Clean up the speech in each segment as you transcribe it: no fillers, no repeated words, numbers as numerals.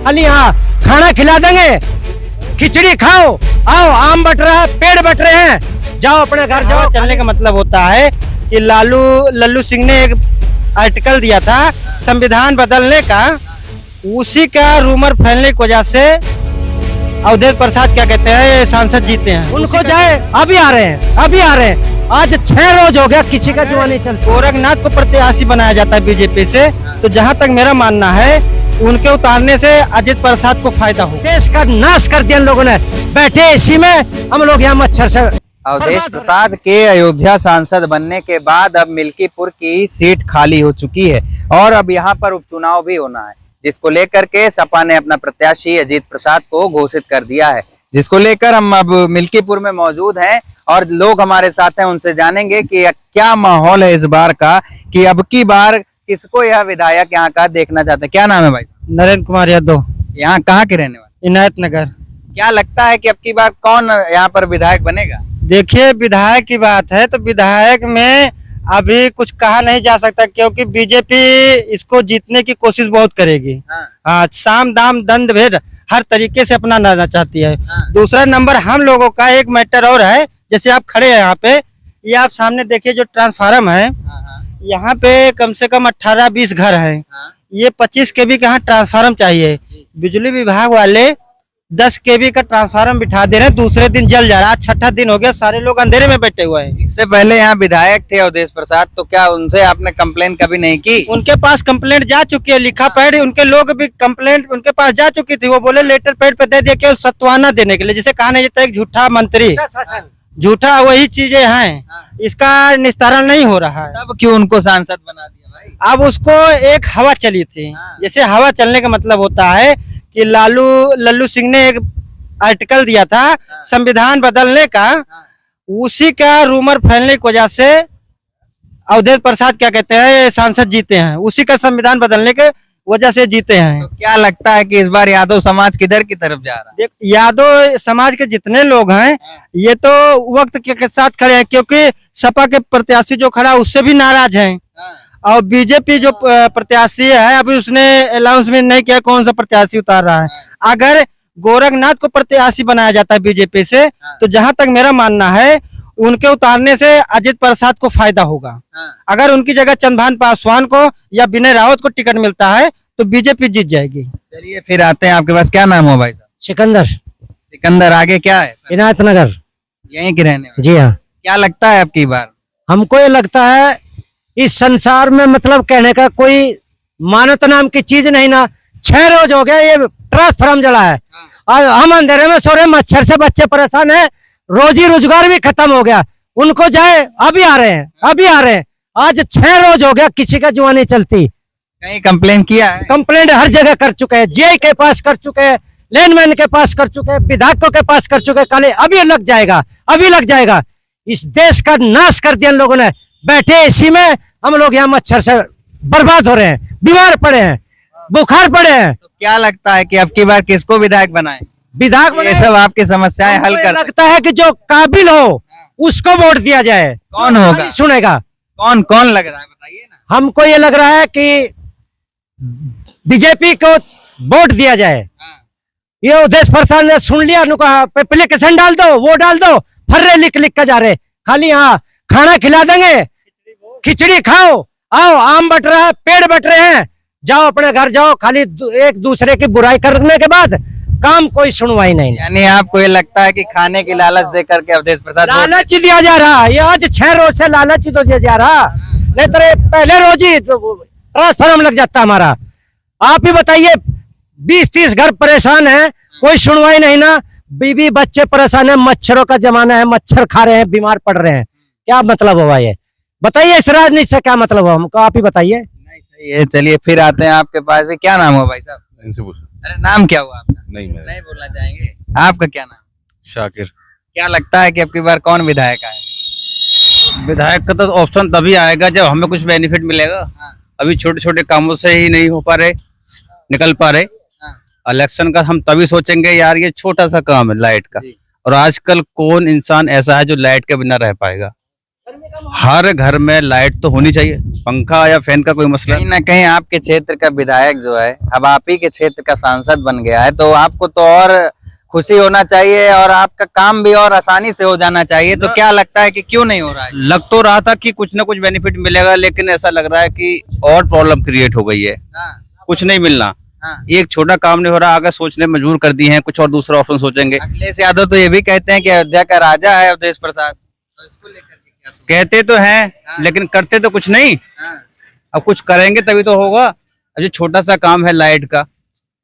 खाली यहाँ खाना खिला देंगे, खिचड़ी खाओ, आओ आम बट रहा है, पेड़ बट रहे हैं, जाओ अपने घर जाओ। चलने का मतलब होता है कि लल्लू सिंह ने एक आर्टिकल दिया था संविधान बदलने का, उसी का रूमर फैलने की वजह से अवधेश प्रसाद क्या कहते हैं सांसद जीते हैं। उनको जाए, अभी आ रहे हैं, अभी आ रहे हैं। आज 6 रोज हो गया किसी का जुआ नहीं चलता। गोरखनाथ को प्रत्याशी बनाया जाता है बीजेपी से, तो जहां तक मेरा मानना है उनके उतारने से अजित प्रसाद को फायदा हो। देश का नाश कर दिया इन लोगों ने, बैठे इसी में, हम लोग यहाँ मच्छर से। अवधेश प्रसाद के अयोध्या सांसद बनने के बाद अब मिल्कीपुर की सीट खाली हो चुकी है और अब यहाँ पर उपचुनाव भी होना है, जिसको लेकर के सपा ने अपना प्रत्याशी अजित प्रसाद को घोषित कर दिया है, जिसको लेकर हम अब मिल्कीपुर में मौजूद हैं और लोग हमारे साथ हैं। उनसे जानेंगे कि क्या माहौल है इस बार का, कि अब की बार किसको यह विधायक यहाँ का देखना चाहते हैं। क्या नाम है भाई? नरेंद्र कुमार यादव। यहाँ कहाँ के रहने वाले? इनायत नगर। क्या लगता है कि अब की बार कौन यहाँ पर विधायक बनेगा? देखिए, विधायक की बात है तो विधायक में अभी कुछ कहा नहीं जा सकता, क्योंकि बीजेपी इसको जीतने की कोशिश बहुत करेगी। हाँ, साम दाम दंड भेद हर तरीके से अपनाना चाहती है। दूसरा नंबर हम लोगों का एक मैटर और है, जैसे आप खड़े हैं यहाँ पे, ये आप सामने देखिए जो ट्रांसफार्म है, यहाँ पे कम से कम 18-20 घर है। ये 25 केवी का यहाँ ट्रांसफार्म चाहिए। बिजली विभाग वाले 10 केवी का ट्रांसफार्मर बिठा दे रहे हैं, दूसरे दिन जल जा रहा है। 6ठा दिन हो गया, सारे लोग अंधेरे में बैठे हुए हैं। इससे पहले यहाँ विधायक थे अवधेश प्रसाद, तो क्या उनसे आपने कंप्लेन कभी नहीं की? उनके पास कंप्लेंट जा चुकी है, लिखा पैड, उनके लोग भी कंप्लेंट उनके पास जा चुकी थी। वो बोले लेटर पैड पे दे दिया कि सत्वाना देने के लिए, जिसे कहा नहीं जाता एक झूठा मंत्री, झूठा वही चीजें हैं, इसका निस्तारण नहीं हो रहा है। तब क्यों उनको सांसद बना दिया भाई? अब उसको एक हवा चली थी, जैसे हवा चलने का मतलब होता है कि लल्लू सिंह ने एक आर्टिकल दिया था संविधान बदलने का, उसी का रूमर फैलने की वजह से अवधेश प्रसाद क्या कहते हैं सांसद जीते हैं, उसी का संविधान बदलने के वजह से जीते हैं। तो क्या लगता है कि इस बार यादव समाज किधर की तरफ जा रहा है? यादव समाज के जितने लोग हैं ये तो वक्त के साथ खड़े हैं, क्योंकि सपा के प्रत्याशी जो खड़ा उससे भी नाराज हैं, और बीजेपी जो प्रत्याशी है अभी उसने अनाउंसमेंट नहीं किया कौन सा प्रत्याशी उतार रहा है। अगर गोरखनाथ को प्रत्याशी बनाया जाता है बीजेपी से, तो जहां तक मेरा मानना है उनके उतारने से अजित प्रसाद को फायदा होगा। अगर उनकी जगह चंद्रभान पासवान को या विनय रावत को टिकट मिलता है तो बीजेपी जीत जाएगी। चलिए फिर आते हैं, आपके पास क्या नाम हो भाई साहब? सिकंदर। सिकंदर, आगे क्या है? इनायत नगर। यहीं के रहने वाले? जी हाँ। क्या लगता है अब की बार? हमको ये लगता है इस संसार में मतलब कहने का कोई मानवता नाम की चीज नहीं ना। 6 रोज हो गया ये ट्रांसफार्म जला है और हम अंधेरे में सो रहे, मच्छर से बच्चे परेशान है, रोजी रोजगार भी खत्म हो गया। उनको जाए, अभी आ रहे हैं, अभी आ रहे हैं। आज 6 रोज हो गया किसी का जुआ नहीं चलती। कहीं कंप्लेन किया है? कंप्लेंट हर जगह कर चुके हैं, जेई के पास कर चुके हैं, लैंडमैन के पास कर चुके हैं, विधायकों के पास कर चुके हैं। काले अभी लग जाएगा, अभी लग जाएगा। इस देश का नाश कर दिया इन लोगों ने, बैठे इसी में, हम लोग यहाँ मच्छर से बर्बाद हो रहे हैं, बीमार पड़े हैं, बुखार पड़े हैं। तो क्या लगता है कि अब की बार किसको विधायक बनाए? विधायक ये सब आपकी समस्याएं हल कर लगता है कि जो काबिल हो उसको वोट दिया जाए। कौन होगा? सुनेगा कौन कौन लग रहा है बताइए ना। हमको ये लग रहा है कि बीजेपी को वोट दिया जाए। ये अवधेश प्रसाद ने सुन लिया, एप्लीकेशन डाल दो, वो डाल दो, फर्रे लिख लिख कर जा रहे। खाली यहाँ खाना खिला देंगे, खिचड़ी खाओ, आओ आम बट रहा है, पेड़ बट रहे हैं, जाओ अपने घर जाओ। खाली एक दूसरे की बुराई करने के बाद काम कोई सुनवाई नहीं। यानी आपको ये लगता है कि खाने की लालच दे करके अवधेश प्रसाद लालच दिया जा रहा है। ये आज 6 रोज से लालच तो दिया जा रहा, नहीं तो पहले रोज ही ट्रांसफार्म लग जाता हमारा। आप ही बताइए, 20-30 घर परेशान है, कोई सुनवाई नहीं ना। बीवी बच्चे परेशान है, मच्छरों का जमाना है, मच्छर खा रहे हैं, बीमार पड़ रहे हैं। क्या मतलब होगा ये बताइए? इस राजनीति से क्या मतलब हो हमको, आप ही बताइए। नहीं सही है। चलिए फिर आते हैं आपके पास भी। क्या नाम हो भाई साहब? अरे नाम क्या हुआ आपका? नहीं बोलना चाहेंगे। आपका क्या नाम? शाकिर। क्या लगता है कि अब की बार कौन विधायक आए? विधायक का तो ऑप्शन तभी आएगा जब हमें कुछ बेनिफिट मिलेगा। अभी छोटे छोटे कामों से ही नहीं हो पा रहे, निकल पा रहे। इलेक्शन का हम तभी सोचेंगे यार ये छोटा सा काम है लाइट का, और आजकल कौन इंसान ऐसा है जो लाइट के बिना रह पाएगा? हर घर में लाइट तो होनी चाहिए, पंखा या फैन का कोई मसला कहीं ना कहीं आपके क्षेत्र का विधायक जो है अब आप ही के क्षेत्र का सांसद बन गया है, तो आपको तो और खुशी होना चाहिए और आपका काम भी और आसानी से हो जाना चाहिए। तो क्या लगता है कि क्यों नहीं हो रहा है? लग तो रहा था कि कुछ ना कुछ बेनिफिट मिलेगा, लेकिन ऐसा लग रहा है कि और प्रॉब्लम क्रिएट हो गई है। कुछ नहीं मिलना, एक छोटा काम नहीं हो रहा, आगे सोचने मजबूर कर दिए हैं, कुछ और दूसरा ऑप्शन सोचेंगे। अखिलेश यादव तो ये भी कहते हैं कि अयोध्या का राजा है अवधेश प्रसाद, तो इसको लेकर के क्या सोचते कहते तो हैं लेकिन करते तो कुछ नहीं। हैं? अब कुछ करेंगे तभी तो होगा। अब जो छोटा सा काम है लाइट का,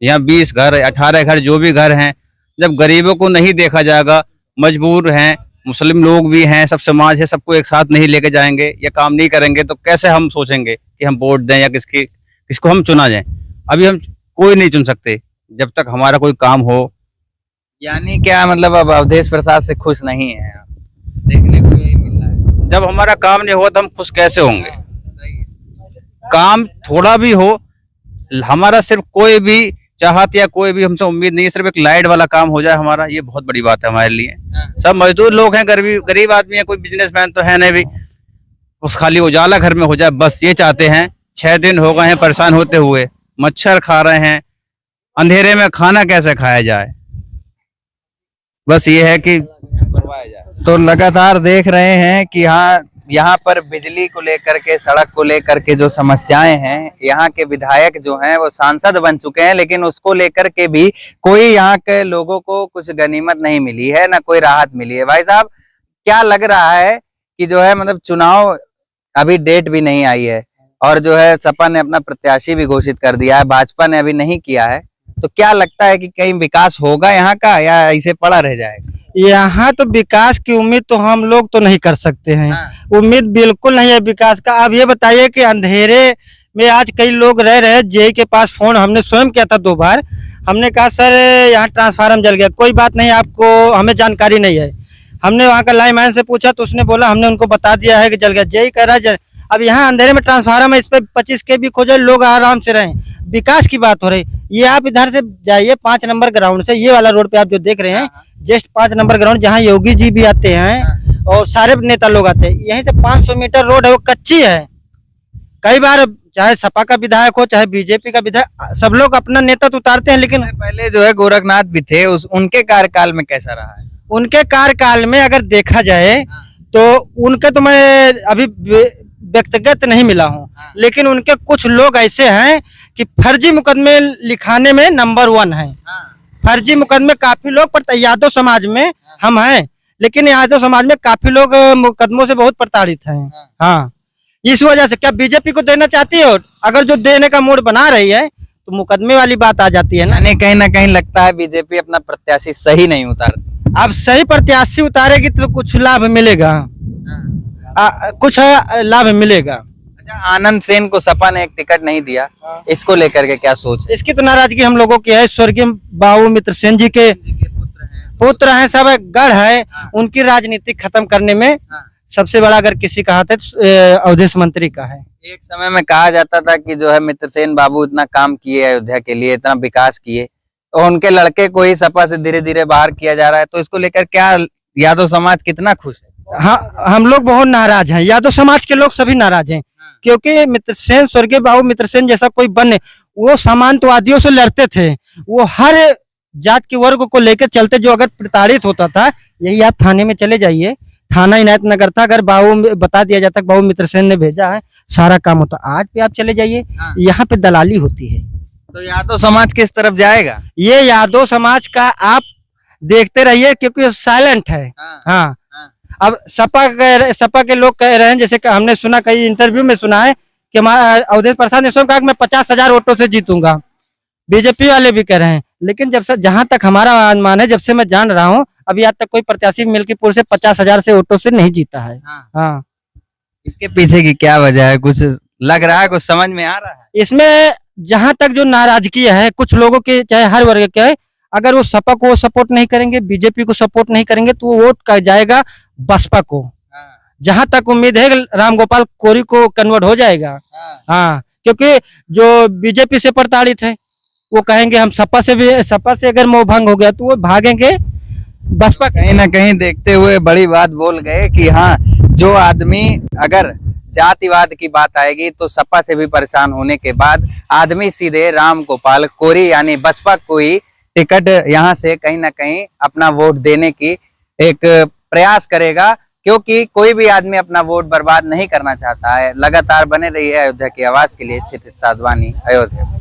यहाँ 20 घर 18 घर जो भी घर हैं, जब गरीबों को नहीं देखा जाएगा, मजबूर हैं, मुस्लिम लोग भी हैं, सब समाज है, सबको एक साथ नहीं लेके जाएंगे, ये काम नहीं करेंगे तो कैसे हम सोचेंगे कि हम वोट दें या किसको हम चुना जाए। अभी हम कोई नहीं चुन सकते जब तक हमारा कोई काम हो। यानी क्या मतलब अब अवधेश प्रसाद से खुश नहीं है आप? देखने को यही मिल रहा है। जब हमारा काम नहीं होगा तो हम खुश कैसे होंगे? काम थोड़ा भी हो, हमारा सिर्फ कोई भी चाहत या कोई भी हमसे उम्मीद नहीं है, सिर्फ एक लाइट वाला काम हो जाए हमारा, ये बहुत बड़ी बात है हमारे लिए। सब मजदूर लोग हैं, गरीब आदमी है, कोई बिजनेसमैन तो है नहीं भी, उस खाली उजाला घर में हो जाए बस ये चाहते हैं। 6 दिन हो गए हैं परेशान होते हुए, मच्छर खा रहे हैं, अंधेरे में खाना कैसे खाया जाए, बस ये है कि करवाया जाए। तो लगातार देख रहे हैं कि यहाँ पर बिजली को लेकर के, सड़क को लेकर के जो समस्याएं हैं, यहाँ के विधायक जो हैं वो सांसद बन चुके हैं, लेकिन उसको लेकर के भी कोई यहाँ के लोगों को कुछ गनीमत नहीं मिली है, ना कोई राहत मिली है। भाई साहब, क्या लग रहा है कि जो है मतलब चुनाव अभी डेट भी नहीं आई है और जो है सपा ने अपना प्रत्याशी भी घोषित कर दिया है, भाजपा ने अभी नहीं किया है, तो क्या लगता है कि कहीं विकास होगा यहाँ का या ऐसे पड़ा रह जाएगा? यहाँ तो विकास की उम्मीद तो हम लोग तो नहीं कर सकते हैं। उम्मीद बिल्कुल नहीं है विकास का। अब ये बताइए कि अंधेरे में आज कई लोग रह रहे हैं। जेई के पास फोन हमने स्वयं किया था 2 बार, हमने कहा सर यहाँ ट्रांसफार्मर जल गया, कोई बात नहीं, आपको हमें जानकारी नहीं है। हमने वहाँ का लाइनमैन से पूछा तो उसने बोला हमने उनको बता दिया है कि जल गया। जेई कह रहा है अब यहाँ अंधेरे में ट्रांसफार्मर है, इस पे 25 kV खोजे, लोग आराम से रहें। विकास की बात हो रही। ये आप इधर से जाइए 5 नंबर ग्राउंड से, ये वाला रोड पे आप जो देख रहे हैं, जस्ट 5 नंबर ग्राउंड, जहाँ योगी जी भी आते हैं और सारे नेता लोग आते हैं, यहीं से 500 मीटर रोड है, वो कच्ची है। कई बार चाहे सपा का विधायक हो चाहे बीजेपी का विधायक, सब लोग अपना नेता तो उतारते हैं, लेकिन पहले जो है गोरखनाथ भी थे, उनके कार्यकाल में कैसा रहा है? उनके कार्यकाल में अगर देखा जाए तो उनके तो मैं अभी व्यक्तिगत नहीं मिला हूँ, लेकिन उनके कुछ लोग ऐसे हैं कि फर्जी मुकदमे लिखाने में नंबर 1 है। फर्जी मुकदमे काफी लोग पर, यादव समाज में हम हैं, लेकिन यादव समाज में काफी लोग मुकदमों से बहुत प्रताड़ित हैं। हाँ, इस वजह से क्या बीजेपी को देना चाहती है? अगर जो देने का मूड बना रही है तो मुकदमे वाली बात आ जाती है ना। कहीं ना कहीं लगता है बीजेपी अपना प्रत्याशी सही नहीं उतारती। अब सही प्रत्याशी उतारेगी तो कुछ लाभ मिलेगा, कुछ लाभ मिलेगा। अच्छा, आनंद सेन को सपा ने एक टिकट नहीं दिया, इसको लेकर के क्या सोच है? इसकी तो नाराजगी हम लोगों की है। स्वर्गीय बाबू मित्र सेन जी के पुत्र हैं, सब गढ़ है, उनकी राजनीति खत्म करने में सबसे बड़ा अगर किसी का हाथ है अवधेश मंत्री का है। एक समय में कहा जाता था कि जो है मित्रसेन बाबू इतना काम किए अयोध्या के लिए, इतना विकास किए, तो उनके लड़के को ही सपा से धीरे धीरे बाहर किया जा रहा है, तो इसको लेकर क्या यादव समाज कितना खुश है? हाँ, हम लोग बहुत नाराज हैं, यादव समाज के लोग सभी नाराज हैं, क्योंकि मित्रसेन, स्वर्गीय बाबू मित्रसेन जैसा कोई बने, वो सामंतवादियों से लड़ते थे, वो हर जात के वर्ग को लेकर चलते, जो अगर प्रताड़ित होता था, यही आप थाने में चले जाइए, थाना इनायत नगर था, अगर बाबू बता दिया जाता बाबू मित्रसेन ने भेजा है, सारा काम होता। आज पे आप चले जाइए, यहाँ पे दलाली होती है। तो यादव समाज किस तरफ जाएगा? ये यादव समाज का आप देखते रहिए, क्योंकि साइलेंट है। हाँ, अब सपा के लोग कह रहे हैं, जैसे कि हमने सुना, कई इंटरव्यू में सुना है कि अवधेश प्रसाद ने स्वयं कहा कि मैं 50,000 वोटों से जीतूंगा। बीजेपी वाले भी कह रहे हैं, लेकिन जब से, जहां तक हमारा अनुमान है, जब से मैं जान रहा हूं, अभी आज तक कोई प्रत्याशी मिल्कीपुर से 50,000 से वोटों से नहीं जीता है। हाँ, इसके पीछे की क्या वजह है? कुछ लग रहा है, कुछ समझ में आ रहा है? इसमें जहां तक जो नाराजगी है कुछ लोगों के, चाहे हर वर्ग के, अगर वो सपा को सपोर्ट नहीं करेंगे, बीजेपी को सपोर्ट नहीं करेंगे, तो वो वोट का जाएगा बसपा को। जहां तक उम्मीद है रामगोपाल कोरी को कन्वर्ट हो जाएगा। हाँ, क्योंकि जो बीजेपी से प्रताड़ित है, वो कहेंगे हम सपा से अगर मोह भंग हो गया तो वो भागेंगे बसपा कहीं ना कहीं देखते हुए बड़ी बात बोल गए कि हाँ, जो आदमी अगर जातिवाद की बात आएगी तो सपा से भी परेशान होने के बाद आदमी सीधे राम गोपाल कोरी यानी बसपा को ही टिकट यहाँ से कहीं ना कहीं अपना वोट देने की एक प्रयास करेगा, क्योंकि कोई भी आदमी अपना वोट बर्बाद नहीं करना चाहता है। लगातार बने रही है अयोध्या की आवाज के लिए क्षितिज साधवानी, अयोध्या।